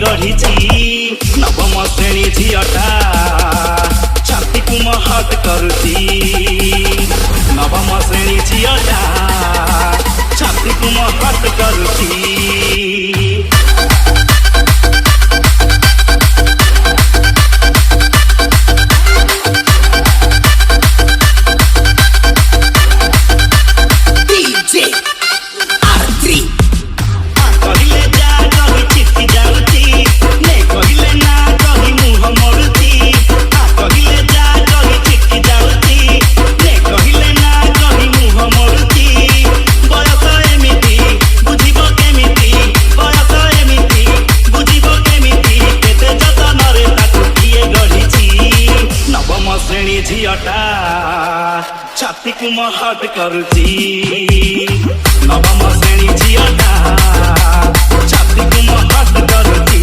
गढ़ी नवम श्रेणी झीटा छाती को महट करुची नवम श्रेणी झीटा छाती को महट करुची झीटा छाती को महट करुची नवम श्रेणी झीटा छाती को महट करुची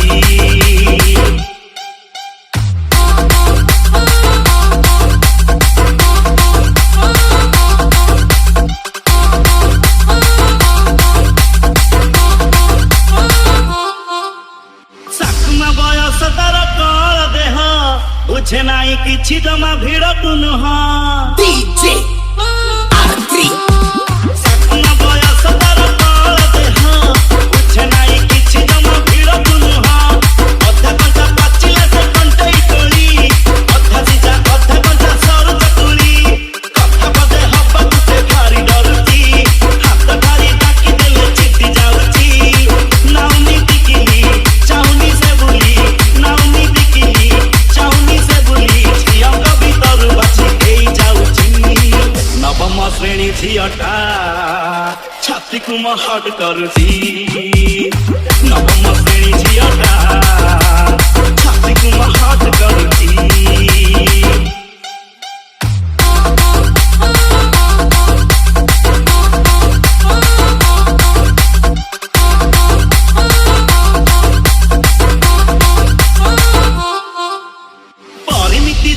साकुमा बयस तार कल देह बुझे नाई किछि जमा भिड़ तु नुह डीजे आर3 साकुमा बयस तार कल देह बुझे नाई किछि जमा भिड़ तु नुह अधा कंचा पाचिले से कंटई टोली अधा सिजा अधा कंचा सरू चकुली कथा पदे हब्बा तुते भारी डरुची हाथ भारी डाकी देले चिट्टी जाउची नाउनी टिकिली चाउनी से बुली नाउनी टिकिली चाउनी से बुली झियंग भीतर बाची गई जाउची नवम श्रेणी झीटा छाती को महट करुची नवम श्रेणी झीटा छाती को महट करुची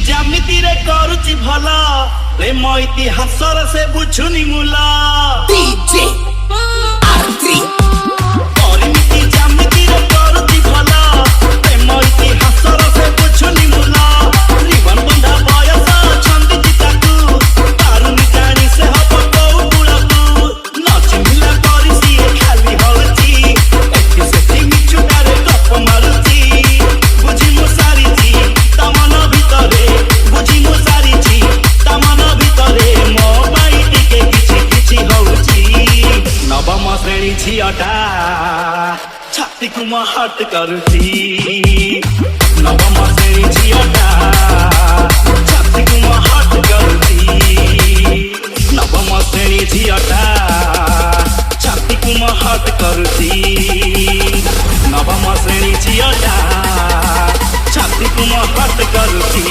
जामिति रे करुची भला प्रेम इतिहास से बुझुनी मूला डीजे आर3 परिमिति जामिति रे करुची भला प्रेम इतिहास से बुझुनी मूला जीवन बंधा बयस छंदी चिताकू तारुनी जानी से हब कौ बुलाकू नच मिला करिसी खाली होची एति सेति मिछुटारे गप मारुची बुझी मो सारीची तमन भितरे बुझी मो सारीची तमन भितरे मो बाई टिके किछि किछि होउची नवम श्रेणी झीटा छाती को महट करुची नवम श्रेणी झीटा छाती को महट करुची नवम श्रेणी झीटा छाती को महट करुची नवम श्रेणी झीटा छाती को महट करुची